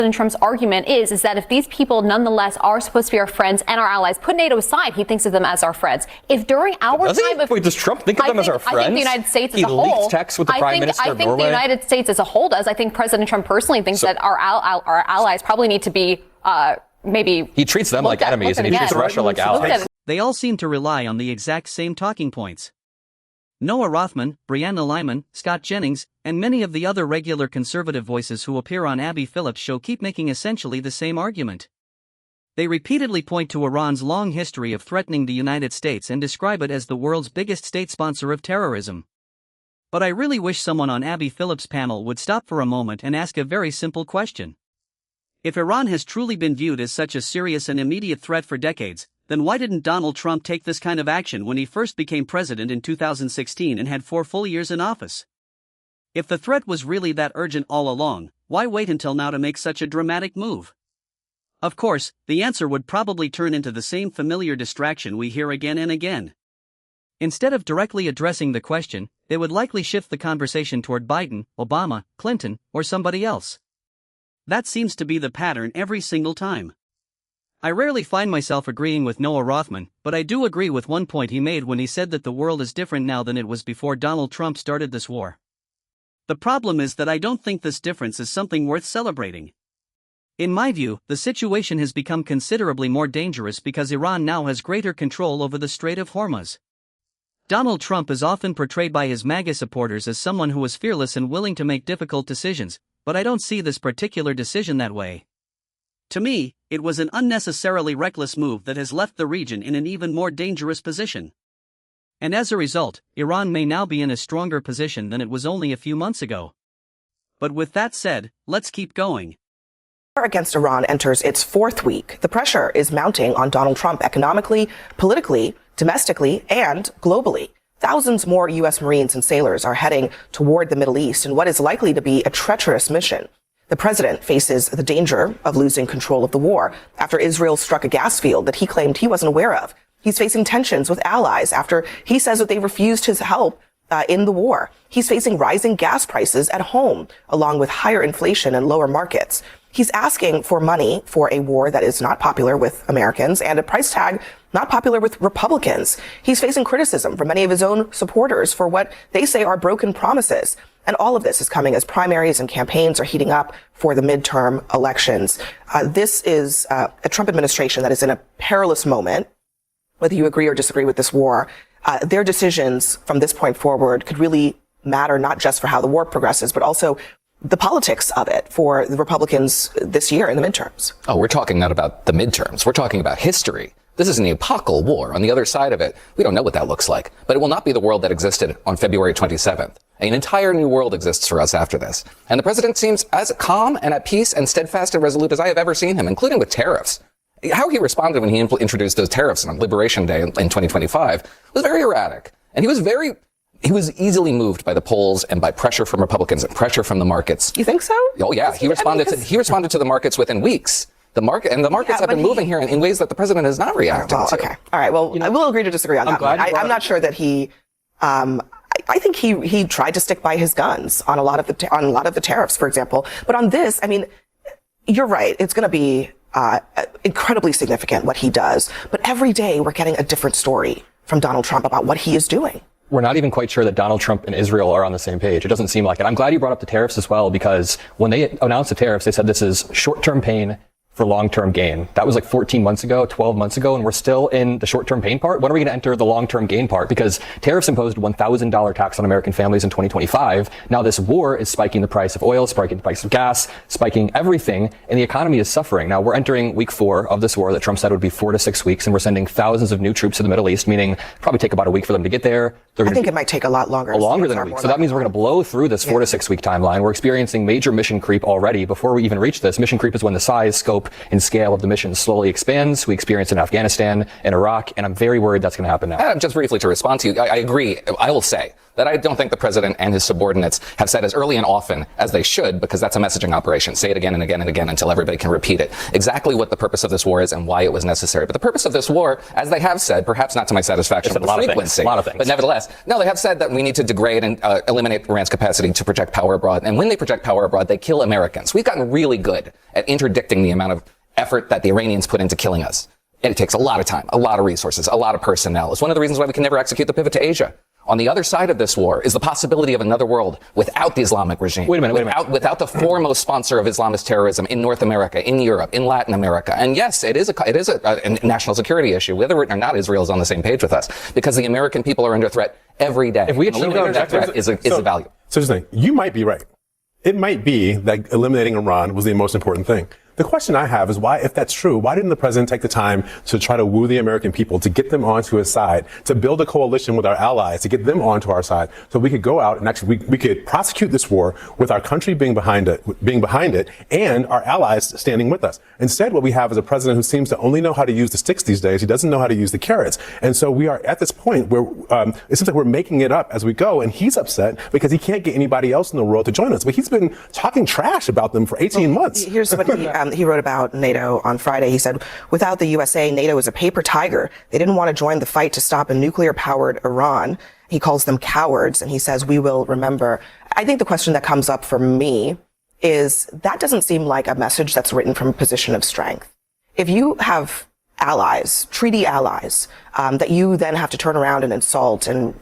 President Trump's argument is that if these people nonetheless are supposed to be our friends and our allies, put NATO aside, he thinks of them as our friends. If during our Wait, does Trump think of them as our friends? I think the United States as a whole. He leaked texts with the Prime Minister of Norway. I think the United States as a whole does. I think President Trump personally thinks that our allies probably need to be maybe. He treats them like enemies, and he treats Russia like allies. They all seem to rely on the exact same talking points. Noah Rothman, Brianna Lyman, Scott Jennings, and many of the other regular conservative voices who appear on Abby Phillips' show keep making essentially the same argument. They repeatedly point to Iran's long history of threatening the United States and describe it as the world's biggest state sponsor of terrorism. But I really wish someone on Abby Phillips' panel would stop for a moment and ask a very simple question. If Iran has truly been viewed as such a serious and immediate threat for decades, then why didn't Donald Trump take this kind of action when he first became president in 2016 and had 4 full years in office? If the threat was really that urgent all along, why wait until now to make such a dramatic move? Of course, the answer would probably turn into the same familiar distraction we hear again and again. Instead of directly addressing the question, they would likely shift the conversation toward Biden, Obama, Clinton, or somebody else. That seems to be the pattern every single time. I rarely find myself agreeing with Noah Rothman, but I do agree with one point he made when he said that the world is different now than it was before Donald Trump started this war. The problem is that I don't think this difference is something worth celebrating. In my view, the situation has become considerably more dangerous because Iran now has greater control over the Strait of Hormuz. Donald Trump is often portrayed by his MAGA supporters as someone who is fearless and willing to make difficult decisions, but I don't see this particular decision that way. To me, it was an unnecessarily reckless move that has left the region in an even more dangerous position. And as a result, Iran may now be in a stronger position than it was only a few months ago. But with that said, let's keep going. War against Iran enters its 4th week. The pressure is mounting on Donald Trump economically, politically, domestically, and globally. Thousands more U.S. Marines and sailors are heading toward the Middle East in what is likely to be a treacherous mission. The president faces the danger of losing control of the war after Israel struck a gas field that he claimed he wasn't aware of. He's facing tensions with allies after he says that they refused his help in the war. He's facing rising gas prices at home, along with higher inflation and lower markets. He's asking for money for a war that is not popular with Americans and a price tag not popular with Republicans. He's facing criticism from many of his own supporters for what they say are broken promises. And all of this is coming as primaries and campaigns are heating up for the midterm elections. This is a Trump administration that is in a perilous moment. Whether you agree or disagree with this war, their decisions from this point forward could really matter not just for how the war progresses, but also the politics of it for the Republicans this year in the midterms. Oh, we're talking not about the midterms. We're talking about history. This is an epochal war. On the other side of it, we don't know what that looks like. But it will not be the world that existed on February 27th. An entire new world exists for us after this. And the president seems as calm and at peace and steadfast and resolute as I have ever seen him, including with tariffs. How he responded when he introduced those tariffs on Liberation Day in 2025 was very erratic. And he was easily moved by the polls and by pressure from Republicans and pressure from the markets. You think so? Oh yeah, he responded to the markets within weeks. The markets have been moving here in ways that the president has not reacted to. Okay. All right. Well, I will agree to disagree on that one. I'm not sure that he, I think he tried to stick by his guns on a lot of the tariffs, for example. But on this, I mean, you're right. It's going to be incredibly significant what he does. But every day we're getting a different story from Donald Trump about what he is doing. We're not even quite sure that Donald Trump and Israel are on the same page. It doesn't seem like it. I'm glad you brought up the tariffs as well, because when they announced the tariffs, they said this is short-term pain for long-term gain. That was like 14 months ago, 12 months ago, and we're still in the short-term pain part. When are we going to enter the long-term gain part? Because tariffs imposed a $1,000 tax on American families in 2025. Now this war is spiking the price of oil, spiking the price of gas, spiking everything, and the economy is suffering. Now we're entering week 4 of this war that Trump said would be 4 to 6 weeks, and we're sending thousands of new troops to the Middle East, meaning probably take about a week for them to get there. I think it might take a lot longer. Longer than a week. So that means we're going to blow through this 4 to 6 week timeline. We're experiencing major mission creep already. Before we even reach this, mission creep is when the size, scope, and scale of the mission slowly expands. We experience in Afghanistan and Iraq, and I'm very worried that's going to happen now. Just briefly to respond to you, I agree. I will say that that I don't think the president and his subordinates have said as early and often as they should, because that's a messaging operation. Say it again and again and again until everybody can repeat it. Exactly what the purpose of this war is and why it was necessary. But the purpose of this war, as they have said, perhaps not to my satisfaction, but frequency. A lot of things. But nevertheless, no, they have said that we need to degrade and eliminate Iran's capacity to project power abroad. And when they project power abroad, they kill Americans. We've gotten really good at interdicting the amount of effort that the Iranians put into killing us. And it takes a lot of time, a lot of resources, a lot of personnel. It's one of the reasons why we can never execute the pivot to Asia. On the other side of this war is the possibility of another world without the Islamic regime. Wait a minute. Without the foremost sponsor of Islamist terrorism in North America, in Europe, in Latin America. And yes, it is a national security issue, whether or not Israel is on the same page with us, because the American people are under threat every day. If we achieve eliminating that threat is a value. So just think, you might be right. It might be that eliminating Iran was the most important thing. The question I have is why, if that's true, why didn't the president take the time to try to woo the American people, to get them onto his side, to build a coalition with our allies, to get them onto our side, so we could go out and actually we could prosecute this war with our country being behind it, and our allies standing with us. Instead, what we have is a president who seems to only know how to use the sticks these days. He doesn't know how to use the carrots. And so we are at this point where it seems like we're making it up as we go, and he's upset because he can't get anybody else in the world to join us. But he's been talking trash about them for 18 months. Here's what he wrote about NATO on Friday. He said, without the USA, NATO is a paper tiger. They didn't want to join the fight to stop a nuclear-powered Iran. He calls them cowards, and he says, we will remember. I think the question that comes up for me is that doesn't seem like a message that's written from a position of strength. If you have allies, treaty allies, that you then have to turn around and insult and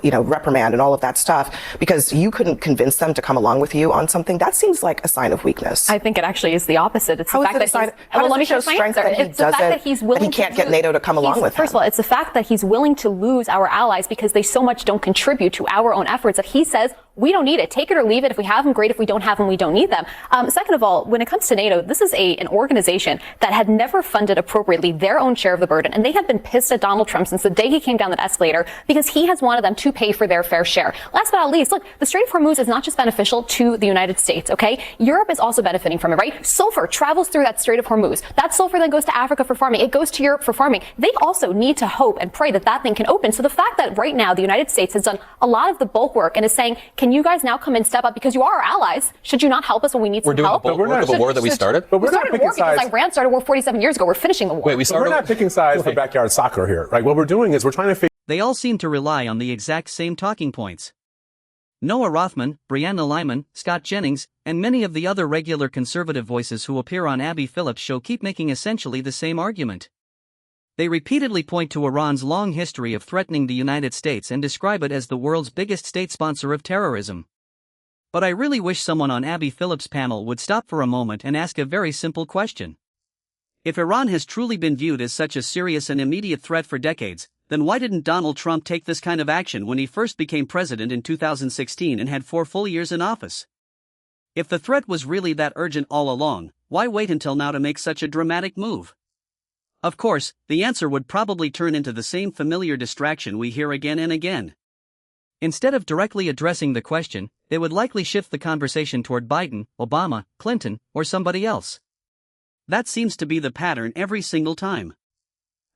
reprimand and all of that stuff because you couldn't convince them to come along with you on something, that seems like a sign of weakness. I think it actually is the opposite. It's the fact that he's willing he can't get NATO to come along with him. First of all, it's the fact that he's willing to lose our allies because they so much don't contribute to our own efforts that he says, we don't need it. Take it or leave it. If we have them, great. If we don't have them, we don't need them. Second of all, when it comes to NATO, this is an organization that had never funded appropriately their own share of the burden, and they have been pissed at Donald Trump since the day he came down that escalator because he has wanted them to pay for their fair share. Last but not least, look, the Strait of Hormuz is not just beneficial to the United States, okay? Europe is also benefiting from it, right? Sulfur travels through that Strait of Hormuz. That sulfur then goes to Africa for farming. It goes to Europe for farming. They also need to hope and pray that that thing can open. So the fact that right now the United States has done a lot of the bulk work and is saying, can you guys now come and step up because you are our allies? Should you not help us when we need some help? We're doing the bulk work of a war that we started? But we're not picking sides. Because Iran started war 47 years ago. We're finishing the war. Wait, we're not picking sides for backyard soccer here, right? What we're doing is we're trying to figure. They all seem to rely on the exact same talking points. Noah Rothman, Brianna Lyman, Scott Jennings, and many of the other regular conservative voices who appear on Abby Phillips' show keep making essentially the same argument. They repeatedly point to Iran's long history of threatening the United States and describe it as the world's biggest state sponsor of terrorism. But I really wish someone on Abby Phillips' panel would stop for a moment and ask a very simple question. If Iran has truly been viewed as such a serious and immediate threat for decades, then why didn't Donald Trump take this kind of action when he first became president in 2016 and had 4 full years in office? If the threat was really that urgent all along, why wait until now to make such a dramatic move? Of course, the answer would probably turn into the same familiar distraction we hear again and again. Instead of directly addressing the question, they would likely shift the conversation toward Biden, Obama, Clinton, or somebody else. That seems to be the pattern every single time.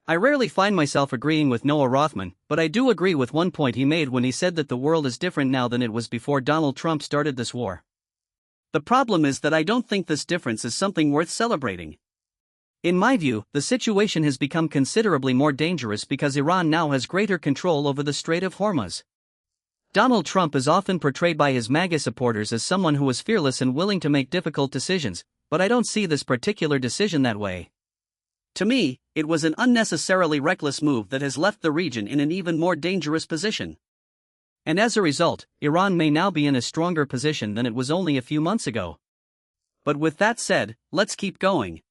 I rarely find myself agreeing with Noah Rothman, but I do agree with one point he made when he said that the world is different now than it was before Donald Trump started this war. The problem is that I don't think this difference is something worth celebrating. In my view, the situation has become considerably more dangerous because Iran now has greater control over the Strait of Hormuz. Donald Trump is often portrayed by his MAGA supporters as someone who is fearless and willing to make difficult decisions, but I don't see this particular decision that way. To me, it was an unnecessarily reckless move that has left the region in an even more dangerous position. And as a result, Iran may now be in a stronger position than it was only a few months ago. But with that said, let's keep going.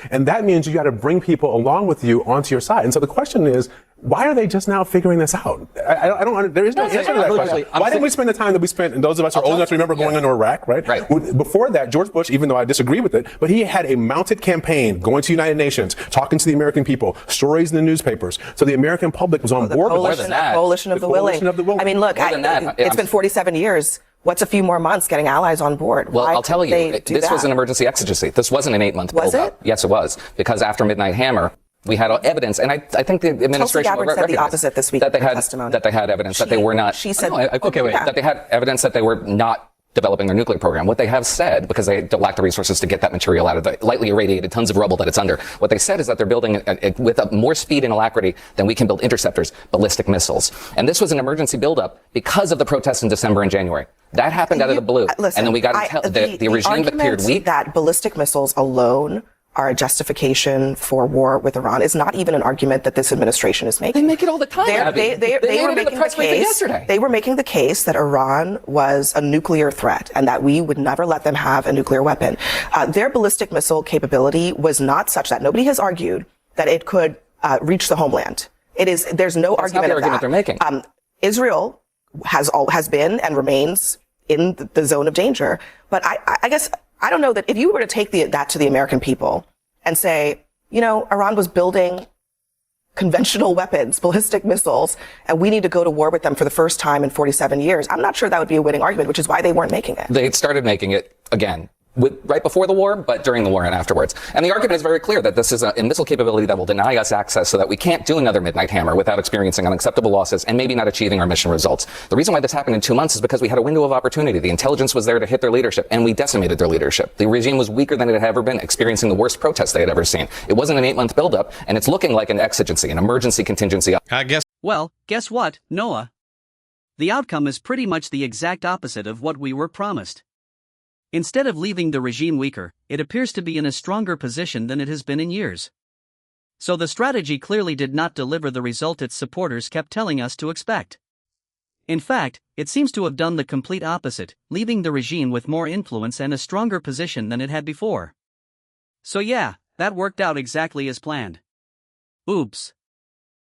And that means you got to bring people along with you onto your side. And so the question is, why are they just now figuring this out? I don't. There is no answer to that question. Why didn't we spend the time that we spent? And those of us who are old enough to remember going into Iraq, right? Before that, George Bush, even though I disagree with it, but he had a mounted campaign going to the United Nations, talking to the American people, stories in the newspapers. So the American public was on board with that. Coalition of the willing. I mean, look, it's been 47 years. What's a few more months getting allies on board? Well, I'll tell you, this was an emergency exigency. This wasn't an 8-month build-up. Was it? Yes, it was. Because after Midnight Hammer, We had evidence, and I think the administration Gabbard said the opposite this week that they in her had testimony. that they had evidence that they were not. She said, that they had evidence that they were not developing their nuclear program. What they have said, because they lack the resources to get that material out of the lightly irradiated tons of rubble that it's under, what they said is that they're building with more speed and alacrity than we can build interceptors, ballistic missiles. And this was an emergency buildup because of the protests in December and January. That happened out of the blue. Listen, and then we got the regime that appeared weak. That ballistic missiles alone are a justification for war with Iran is not even an argument that this administration is making. They make it all the time. They were making the case. They were making the case that Iran was a nuclear threat and that we would never let them have a nuclear weapon. Their ballistic missile capability was not such that nobody has argued that it could reach the homeland. It is. There's no That's argument not the of argument that. they're making. Israel has been and remains in the zone of danger. But I guess I don't know that if you were to take that to the American people and say, you know, Iran was building conventional weapons, ballistic missiles, and we need to go to war with them for the first time in 47 years, I'm not sure that would be a winning argument, which is why they weren't making it. They started making it again. Right before the war, but during the war and afterwards. And the argument is very clear that this is a missile capability that will deny us access so that we can't do another midnight hammer without experiencing unacceptable losses and maybe not achieving our mission results. The reason why this happened in 2 months is because we had a window of opportunity. The intelligence was there to hit their leadership, and we decimated their leadership. The regime was weaker than it had ever been, experiencing the worst protests they had ever seen. It wasn't an 8-month buildup, and it's looking like an exigency, an emergency contingency. Well, guess what, Noah? The outcome is pretty much the exact opposite of what we were promised. Instead of leaving the regime weaker, it appears to be in a stronger position than it has been in years. So the strategy clearly did not deliver the result its supporters kept telling us to expect. In fact, it seems to have done the complete opposite, leaving the regime with more influence and a stronger position than it had before. So yeah, that worked out exactly as planned. Oops.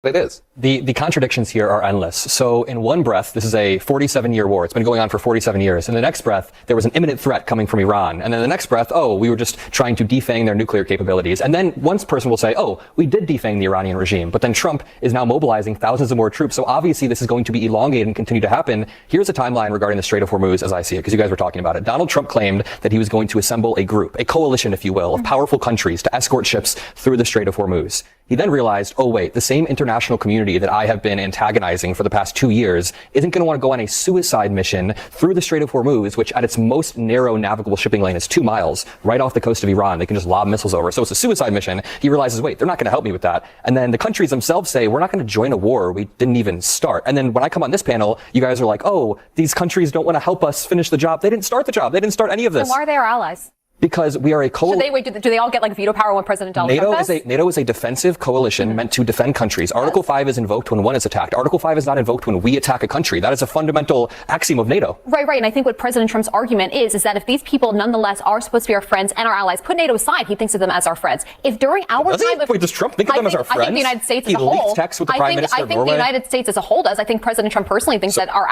It is. The contradictions here are endless. So in one breath, this is a 47-year war. It's been going on for 47 years. In the next breath, there was an imminent threat coming from Iran. And then the next breath, oh, we were just trying to defang their nuclear capabilities. And then one person will say, oh, we did defang the Iranian regime. But then Trump is now mobilizing thousands of more troops. So obviously this is going to be elongated and continue to happen. Here's a timeline regarding the Strait of Hormuz as I see it, because you guys were talking about it. Donald Trump claimed that he was going to assemble a group, a coalition, if you will, of powerful countries to escort ships through the Strait of Hormuz. He then realized, oh wait, the same international community that I have been antagonizing for the past 2 years isn't going to want to go on a suicide mission through the Strait of Hormuz, which at its most narrow navigable shipping lane is 2 miles, right off the coast of Iran. They can just lob missiles over. So it's a suicide mission. He realizes, wait, they're not going to help me with that. And then the countries themselves say, we're not going to join a war we didn't even start. And then when I come on this panel, you guys are like, oh, these countries don't want to help us finish the job. They didn't start the job. They didn't start any of this. So why are they our allies? Because we are a coalition. Do they all get like veto power when President Donald Trump does? NATO is a defensive coalition meant to defend countries. Article 5 is invoked when one is attacked. Article 5 is not invoked when we attack a country. That is a fundamental axiom of NATO. Right. And I think what President Trump's argument is that if these people nonetheless are supposed to be our friends and our allies, put NATO aside, he thinks of them as our friends. If during our time of... Wait, does Trump think of them as our friends? I think the United States as a whole... He leaked texts with the Prime Minister of Norway. I think the United States as a whole does. I think President Trump personally thinks that our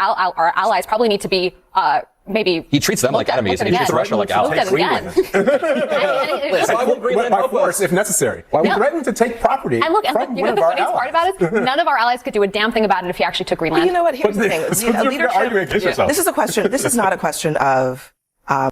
allies probably need to be... maybe he treats them like enemies and he treats Russia like allies. Why won't Greenland by force if necessary? Why would threaten to take property from one of our allies? You know the funniest part about it? None of our allies could do a damn thing about it if he actually took Greenland. You know what? Here's the thing. Leadership. This is a question. This is not a question of. I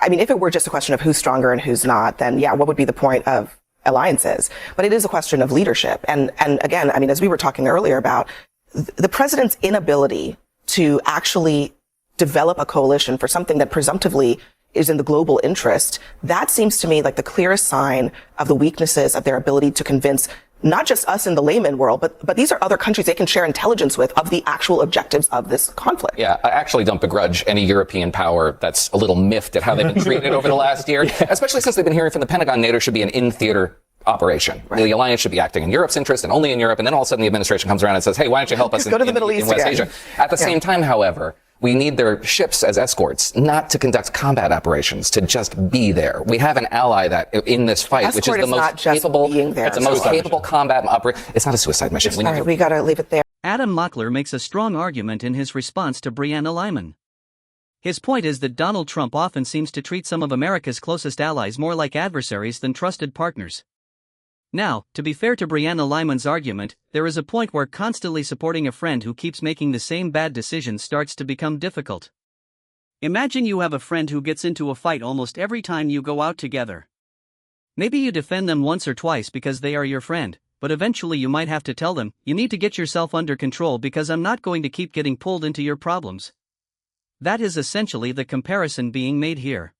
mean, if it were just a question of who's stronger and who's not, then yeah, what would be the point of alliances? But it is a question of leadership. And again, I mean, as we were talking earlier about the president's inability to actually develop a coalition for something that presumptively is in the global interest, that seems to me like the clearest sign of the weaknesses of their ability to convince not just us in the layman world, but these are other countries they can share intelligence with of the actual objectives of this conflict. Yeah, I actually don't begrudge any European power that's a little miffed at how they've been treated over the last year, especially since they've been hearing from the Pentagon NATO should be an in-theater operation. Right. The alliance should be acting in Europe's interest and only in Europe, and then all of a sudden the administration comes around and says, hey, why don't you help us go to the Middle East in West again. Asia? At the same time, however, we need their ships as escorts, not to conduct combat operations, to just be there. We have an ally that in this fight, which is the most capable, it's the most capable combat operation. It's not a suicide mission. We got to leave it there. Adam Mockler makes a strong argument in his response to Brianna Lyman. His point is that Donald Trump often seems to treat some of America's closest allies more like adversaries than trusted partners. Now, to be fair to Brianna Lyman's argument, there is a point where constantly supporting a friend who keeps making the same bad decisions starts to become difficult. Imagine you have a friend who gets into a fight almost every time you go out together. Maybe you defend them once or twice because they are your friend, but eventually you might have to tell them, you need to get yourself under control because I'm not going to keep getting pulled into your problems. That is essentially the comparison being made here.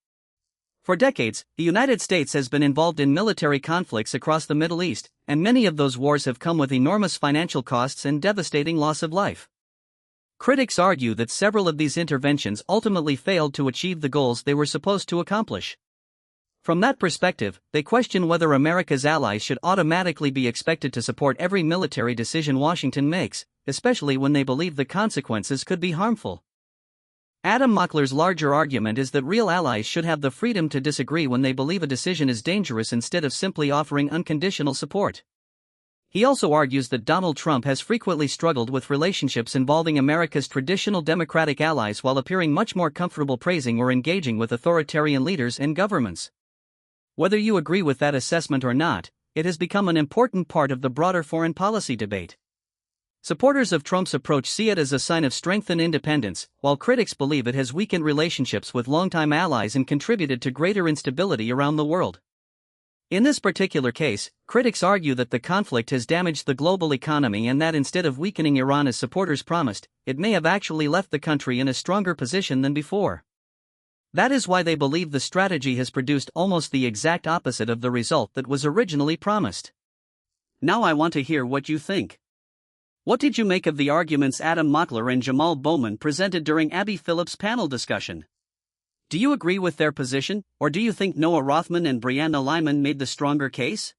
For decades, the United States has been involved in military conflicts across the Middle East, and many of those wars have come with enormous financial costs and devastating loss of life. Critics argue that several of these interventions ultimately failed to achieve the goals they were supposed to accomplish. From that perspective, they question whether America's allies should automatically be expected to support every military decision Washington makes, especially when they believe the consequences could be harmful. Adam Mockler's larger argument is that real allies should have the freedom to disagree when they believe a decision is dangerous instead of simply offering unconditional support. He also argues that Donald Trump has frequently struggled with relationships involving America's traditional Democratic allies while appearing much more comfortable praising or engaging with authoritarian leaders and governments. Whether you agree with that assessment or not, it has become an important part of the broader foreign policy debate. Supporters of Trump's approach see it as a sign of strength and independence, while critics believe it has weakened relationships with longtime allies and contributed to greater instability around the world. In this particular case, critics argue that the conflict has damaged the global economy and that instead of weakening Iran as supporters promised, it may have actually left the country in a stronger position than before. That is why they believe the strategy has produced almost the exact opposite of the result that was originally promised. Now I want to hear what you think. What did you make of the arguments Adam Mockler and Jamal Bowman presented during Abby Phillips' panel discussion? Do you agree with their position, or do you think Noah Rothman and Brianna Lyman made the stronger case?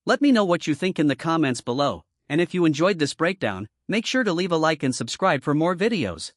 Let me know what you think in the comments below, and if you enjoyed this breakdown, make sure to leave a like and subscribe for more videos.